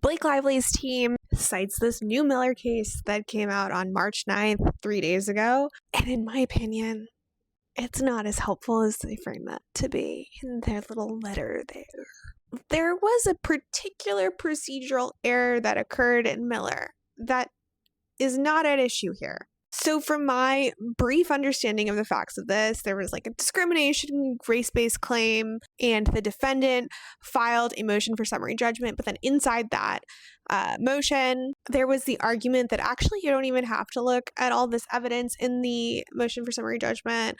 Blake Lively's team cites this new Miller case that came out on March 9th, 3 days ago. And in my opinion, it's not as helpful as they frame that to be in their little letter there. There was a particular procedural error that occurred in Miller that is not at issue here. So from my brief understanding of the facts of this, there was like a discrimination race-based claim, and the defendant filed a motion for summary judgment. But then inside that motion, there was the argument that actually you don't even have to look at all this evidence in the motion for summary judgment.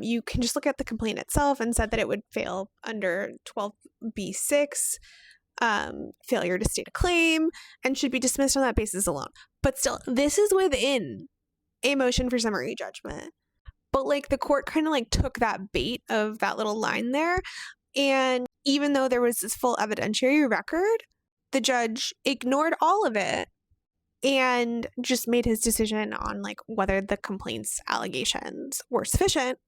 You can just look at the complaint itself, and said that it would fail under 12b6. Failure to state a claim, and should be dismissed on that basis alone. But still, this is within a motion for summary judgment. But like the court kind of like took that bait of that little line there, and even though there was this full evidentiary record, the judge ignored all of it and just made his decision on like whether the complaint's allegations were sufficient,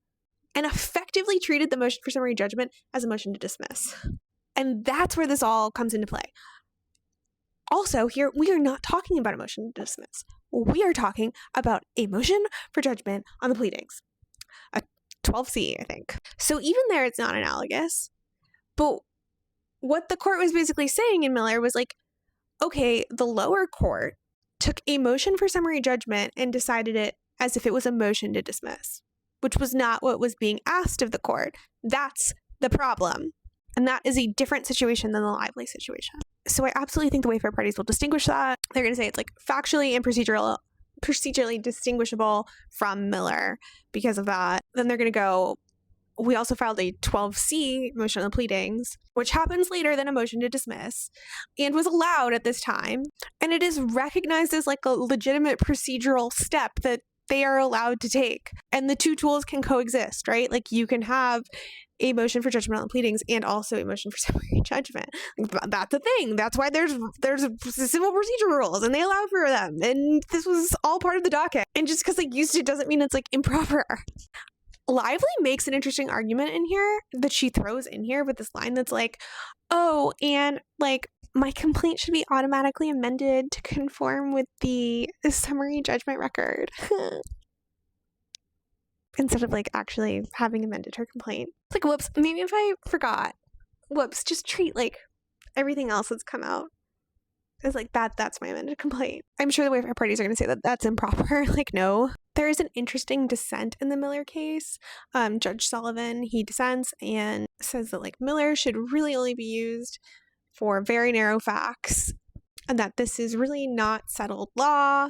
and effectively treated the motion for summary judgment as a motion to dismiss. And that's where this all comes into play. Also, here, we are not talking about a motion to dismiss. We are talking about a motion for judgment on the pleadings. A 12C, I think. So even there, it's not analogous. But what the court was basically saying in Miller was like, okay, the lower court took a motion for summary judgment and decided it as if it was a motion to dismiss, which was not what was being asked of the court. That's the problem. And that is a different situation than the Lively situation. So I absolutely think the Wayfair parties will distinguish that. They're going to say it's like factually and procedurally distinguishable from Miller because of that. Then they're going to go, we also filed a 12C motion on the pleadings, which happens later than a motion to dismiss and was allowed at this time. And it is recognized as like a legitimate procedural step that they are allowed to take. And the two tools can coexist, right? Like you can have a motion for judgment on the pleadings and also a motion for summary judgment. That's a thing. That's why there's civil procedure rules and they allow for them. And this was all part of the docket. And just because they used it doesn't mean it's like improper. Lively makes an interesting argument in here that she throws in here with this line that's like, oh, and like my complaint should be automatically amended to conform with the summary judgment record. Instead of like actually having amended her complaint. It's like, whoops, maybe if I forgot. Whoops, just treat like everything else that's come out as like that's my amended complaint. I'm sure the Wayfair parties are going to say that that's improper. Like, no. There is an interesting dissent in the Miller case. Judge Sullivan, he dissents and says that like Miller should really only be used for very narrow facts, and that this is really not settled law.